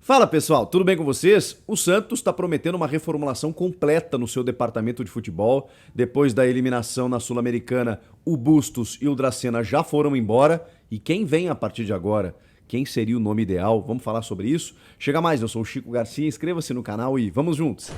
Fala pessoal, tudo bem com vocês? O Santos está prometendo uma reformulação completa no seu departamento de futebol. Depois da eliminação na Sul-Americana, o Bustos e o Dracena já foram embora. E quem vem a partir de agora? Quem seria o nome ideal? Vamos falar sobre isso? Chega mais, eu sou o Chico Garcia, inscreva-se no canal e vamos juntos!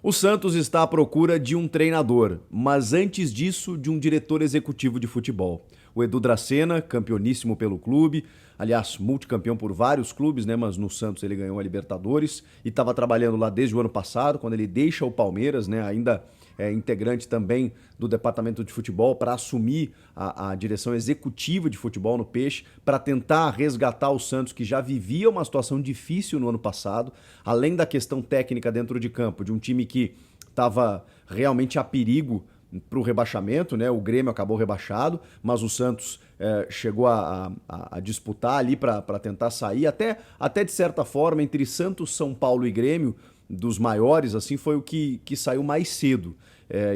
O Santos está à procura de um treinador, mas antes disso, de um diretor executivo de futebol. O Edu Dracena, campeoníssimo pelo clube, aliás, multicampeão por vários clubes, né? Mas no Santos ele ganhou a Libertadores e estava trabalhando lá desde o ano passado, quando ele deixa o Palmeiras, né? Ainda é integrante também do departamento de futebol para assumir a direção executiva de futebol no Peixe, para tentar resgatar o Santos, que já vivia uma situação difícil no ano passado, além da questão técnica dentro de campo, de um time que estava realmente a perigo para o rebaixamento, né? O Grêmio acabou rebaixado, mas o Santos chegou a disputar ali para tentar sair, até de certa forma, entre Santos, São Paulo e Grêmio, dos maiores, assim, foi o que saiu mais cedo.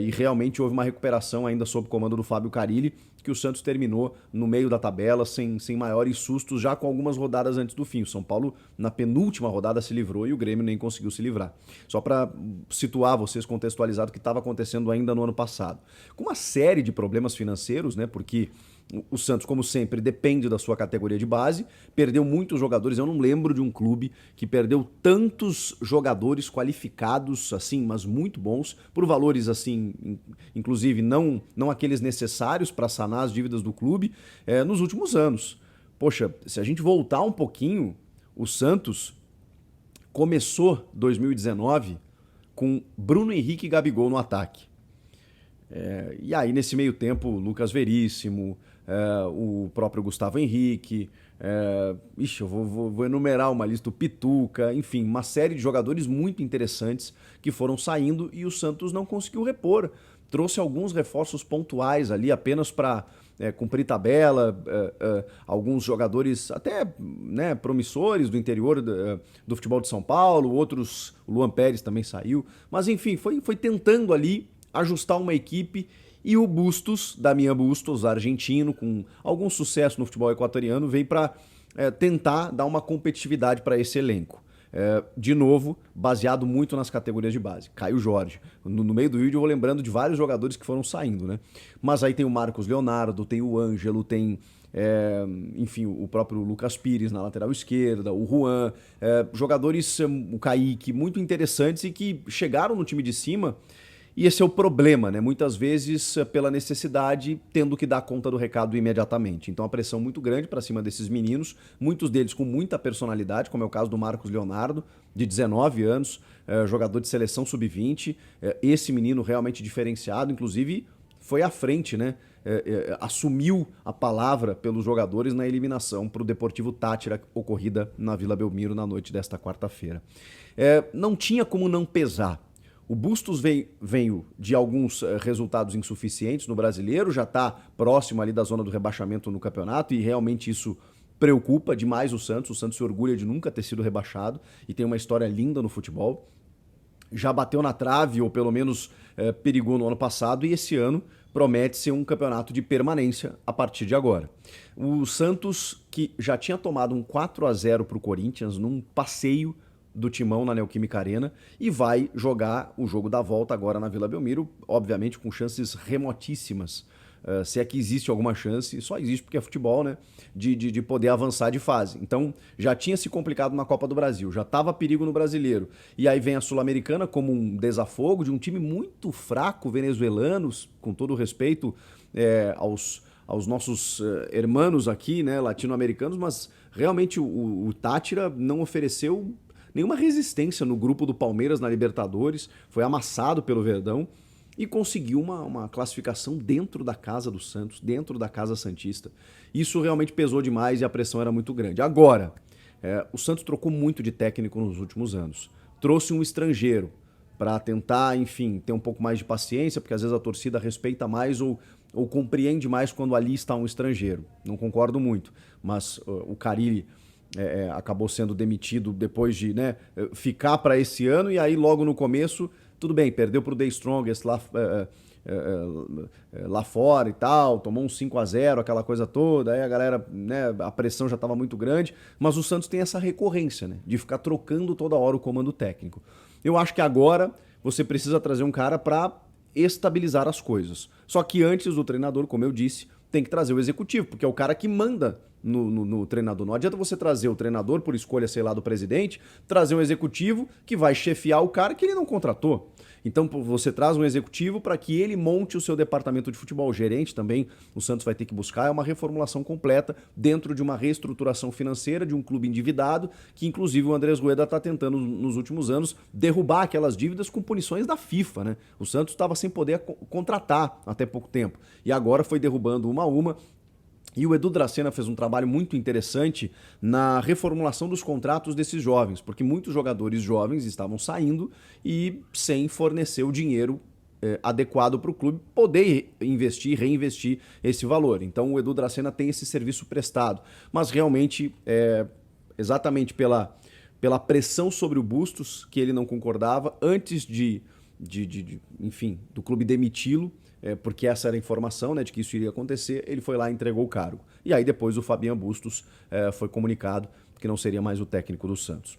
E realmente houve uma recuperação ainda sob o comando do Fábio Carille, que o Santos terminou no meio da tabela, sem maiores sustos, já com algumas rodadas antes do fim. O São Paulo, na penúltima rodada, se livrou e o Grêmio nem conseguiu se livrar. Só para situar vocês, contextualizado o que estava acontecendo ainda no ano passado. Com uma série de problemas financeiros, né? Porque o Santos, como sempre, depende da sua categoria de base, perdeu muitos jogadores. Eu não lembro de um clube que perdeu tantos jogadores qualificados, assim, mas muito bons, por valores, assim, inclusive não aqueles necessários para sanar as dívidas do clube, nos últimos anos. Poxa, se a gente voltar um pouquinho, o Santos começou 2019 com Bruno Henrique e Gabigol no ataque. E aí, nesse meio tempo, Lucas Veríssimo, o próprio Gustavo Henrique, eu vou enumerar uma lista, o Pituca, enfim, uma série de jogadores muito interessantes que foram saindo e o Santos não conseguiu repor. Trouxe alguns reforços pontuais ali apenas para cumprir tabela, alguns jogadores até, né, promissores do interior do futebol de São Paulo, outros, o Luan Pérez também saiu, mas enfim, foi tentando ali ajustar uma equipe. E o Bustos, Damián Bustos, argentino, com algum sucesso no futebol equatoriano, veio para tentar dar uma competitividade para esse elenco. De novo, baseado muito nas categorias de base. Caio Jorge. No meio do vídeo eu vou lembrando de vários jogadores que foram saindo, né? Mas aí tem o Marcos Leonardo, tem o Ângelo, tem, enfim, o próprio Lucas Pires na lateral esquerda, o Juan, jogadores, o Kaique, muito interessantes e que chegaram no time de cima. E esse é o problema, né? Muitas vezes pela necessidade, tendo que dar conta do recado imediatamente. Então a pressão muito grande para cima desses meninos, muitos deles com muita personalidade, como é o caso do Marcos Leonardo, de 19 anos, jogador de seleção sub-20. Esse menino realmente diferenciado, inclusive foi à frente, né? Assumiu a palavra pelos jogadores na eliminação para o Deportivo Táchira, ocorrida na Vila Belmiro na noite desta quarta-feira. Não tinha como não pesar. O Bustos veio de alguns resultados insuficientes no Brasileiro, já está próximo ali da zona do rebaixamento no campeonato e realmente isso preocupa demais o Santos. O Santos se orgulha de nunca ter sido rebaixado e tem uma história linda no futebol. Já bateu na trave, ou pelo menos perigou no ano passado, e esse ano promete ser um campeonato de permanência a partir de agora. O Santos, que já tinha tomado um 4-0 para o Corinthians num passeio do Timão na Neoquímica Arena e vai jogar o jogo da volta agora na Vila Belmiro, obviamente com chances remotíssimas, se é que existe alguma chance, só existe porque é futebol, né, de poder avançar de fase. Então já tinha se complicado na Copa do Brasil, já estava a perigo no Brasileiro, e aí vem a Sul-Americana como um desafogo de um time muito fraco, venezuelanos, com todo o respeito aos nossos hermanos aqui, né, latino-americanos, mas realmente o Táchira não ofereceu nenhuma resistência no grupo do Palmeiras na Libertadores, foi amassado pelo Verdão e conseguiu uma classificação dentro da casa do Santos, dentro da casa santista. Isso realmente pesou demais e a pressão era muito grande. Agora, o Santos trocou muito de técnico nos últimos anos. Trouxe um estrangeiro para tentar, enfim, ter um pouco mais de paciência, porque às vezes a torcida respeita mais ou compreende mais quando ali está um estrangeiro. Não concordo muito, mas o Carille acabou sendo demitido depois de, né, ficar para esse ano, e aí logo no começo, tudo bem, perdeu para o The Strongest lá lá fora e tal, tomou um 5-0, aquela coisa toda, aí a galera, né, a pressão já estava muito grande, mas o Santos tem essa recorrência, né, de ficar trocando toda hora o comando técnico. Eu acho que agora você precisa trazer um cara para estabilizar as coisas. Só que antes o treinador, como eu disse, tem que trazer o executivo, porque é o cara que manda no treinador. Não adianta você trazer o treinador por escolha, sei lá, do presidente, trazer um executivo que vai chefiar o cara que ele não contratou. Então você traz um executivo para que ele monte o seu departamento de futebol. O gerente também, o Santos vai ter que buscar, é uma reformulação completa dentro de uma reestruturação financeira de um clube endividado, que inclusive o Andrés Rueda está tentando nos últimos anos derrubar aquelas dívidas com punições da FIFA, né? O Santos estava sem poder contratar até pouco tempo e agora foi derrubando uma a uma. E o Edu Dracena fez um trabalho muito interessante na reformulação dos contratos desses jovens, porque muitos jogadores jovens estavam saindo e sem fornecer o dinheiro adequado para o clube poder investir, reinvestir esse valor. Então o Edu Dracena tem esse serviço prestado, mas realmente, exatamente pela pressão sobre o Bustos, que ele não concordava, antes enfim, do clube demiti-lo, porque essa era a informação, né, de que isso iria acontecer, ele foi lá e entregou o cargo. E aí depois o Fabian Bustos foi comunicado que não seria mais o técnico do Santos.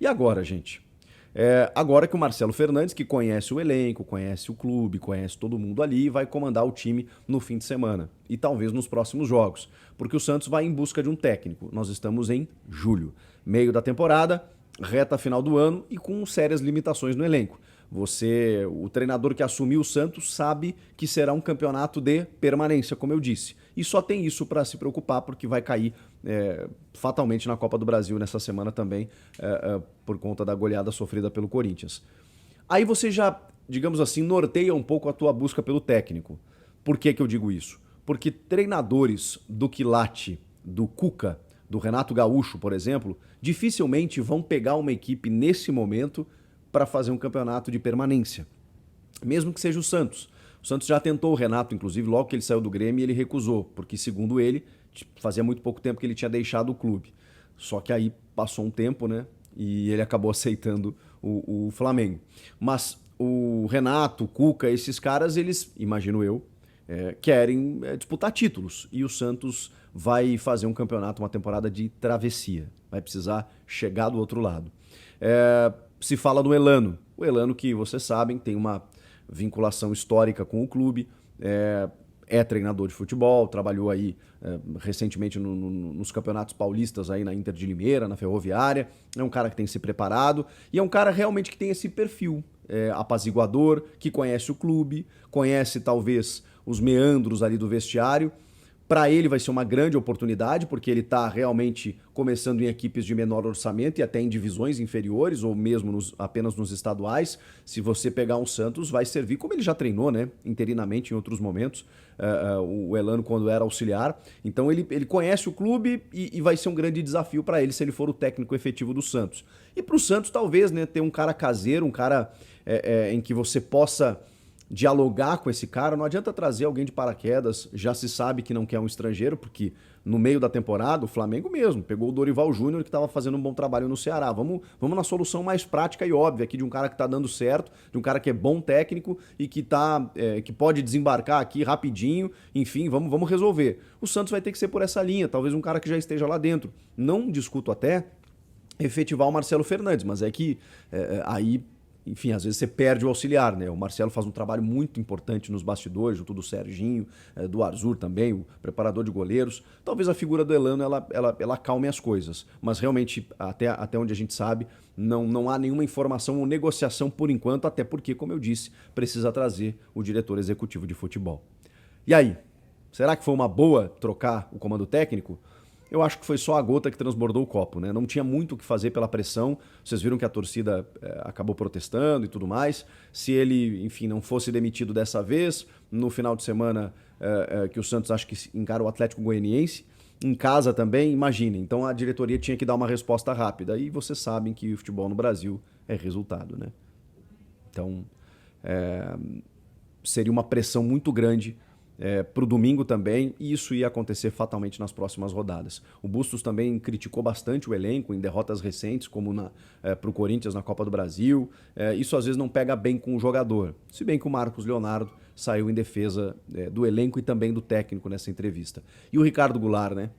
E agora, gente? Agora que o Marcelo Fernandes, que conhece o elenco, conhece o clube, conhece todo mundo ali, vai comandar o time no fim de semana e talvez nos próximos jogos, porque o Santos vai em busca de um técnico. Nós estamos em julho, meio da temporada, reta final do ano e com sérias limitações no elenco. O treinador que assumiu o Santos sabe que será um campeonato de permanência, como eu disse. E só tem isso para se preocupar, porque vai cair fatalmente na Copa do Brasil nessa semana também, por conta da goleada sofrida pelo Corinthians. Aí você já, digamos assim, norteia um pouco a tua busca pelo técnico. Por que eu digo isso? Porque treinadores do quilate, do Cuca, do Renato Gaúcho, por exemplo, dificilmente vão pegar uma equipe nesse momento para fazer um campeonato de permanência, mesmo que seja o Santos. O Santos já tentou o Renato, inclusive, logo que ele saiu do Grêmio, ele recusou, porque, segundo ele, fazia muito pouco tempo que ele tinha deixado o clube. Só que aí passou um tempo, né, e ele acabou aceitando o Flamengo. Mas o Renato, o Cuca, esses caras, eles, imagino eu, querem disputar títulos. E o Santos vai fazer um campeonato, uma temporada de travessia. Vai precisar chegar do outro lado. Se fala do Elano. O Elano, que vocês sabem, tem uma vinculação histórica com o clube, é treinador de futebol, trabalhou aí recentemente nos campeonatos paulistas aí na Inter de Limeira, na Ferroviária. É um cara que tem se preparado e é um cara realmente que tem esse perfil apaziguador, que conhece o clube, conhece talvez os meandros ali do vestiário. Para ele vai ser uma grande oportunidade, porque ele está realmente começando em equipes de menor orçamento e até em divisões inferiores, ou mesmo apenas nos estaduais. Se você pegar um Santos, vai servir, como ele já treinou, né, interinamente em outros momentos, o Elano quando era auxiliar. Então ele conhece o clube e vai ser um grande desafio para ele se ele for o técnico efetivo do Santos. E para o Santos, talvez, né, ter um cara caseiro, um cara em que você possa dialogar com esse cara. Não adianta trazer alguém de paraquedas, já se sabe que não quer um estrangeiro, porque no meio da temporada o Flamengo mesmo pegou o Dorival Júnior, que estava fazendo um bom trabalho no Ceará. Vamos na solução mais prática e óbvia aqui, de um cara que está dando certo, de um cara que é bom técnico e que pode desembarcar aqui rapidinho, enfim, vamos resolver. O Santos vai ter que ser por essa linha, talvez um cara que já esteja lá dentro. Não discuto até efetivar o Marcelo Fernandes, mas é que aí, enfim, às vezes você perde o auxiliar, né? O Marcelo faz um trabalho muito importante nos bastidores, junto do Serginho, do Arzur também, o preparador de goleiros. Talvez a figura do Elano ela acalme as coisas, mas realmente, até onde a gente sabe, não há nenhuma informação ou negociação por enquanto, até porque, como eu disse, precisa trazer o diretor executivo de futebol. E aí, será que foi uma boa trocar o comando técnico? Eu acho que foi só a gota que transbordou o copo, né? Não tinha muito o que fazer pela pressão. Vocês viram que a torcida acabou protestando e tudo mais. Se ele, enfim, não fosse demitido dessa vez, no final de semana que o Santos acho que encara o Atlético Goianiense, em casa também, imagine. Então a diretoria tinha que dar uma resposta rápida. E vocês sabem que o futebol no Brasil é resultado, né? Então seria uma pressão muito grande para o domingo também, e isso ia acontecer fatalmente nas próximas rodadas. O Bustos também criticou bastante o elenco em derrotas recentes, como para o Corinthians na Copa do Brasil. Isso às vezes não pega bem com o jogador, se bem que o Marcos Leonardo saiu em defesa do elenco e também do técnico nessa entrevista. E o Ricardo Goulart, né?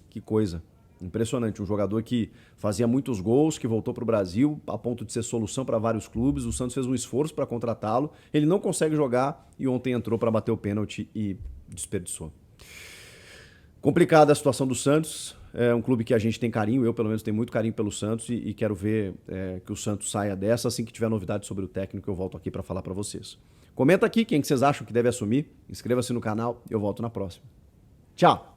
Que coisa. Impressionante, um jogador que fazia muitos gols, que voltou para o Brasil a ponto de ser solução para vários clubes. O Santos fez um esforço para contratá-lo, ele não consegue jogar e ontem entrou para bater o pênalti e desperdiçou. Complicada a situação do Santos, é um clube que a gente tem carinho, eu pelo menos tenho muito carinho pelo Santos e quero ver que o Santos saia dessa. Assim que tiver novidade sobre o técnico eu volto aqui para falar para vocês. Comenta aqui quem que vocês acham que deve assumir, inscreva-se no canal e eu volto na próxima. Tchau!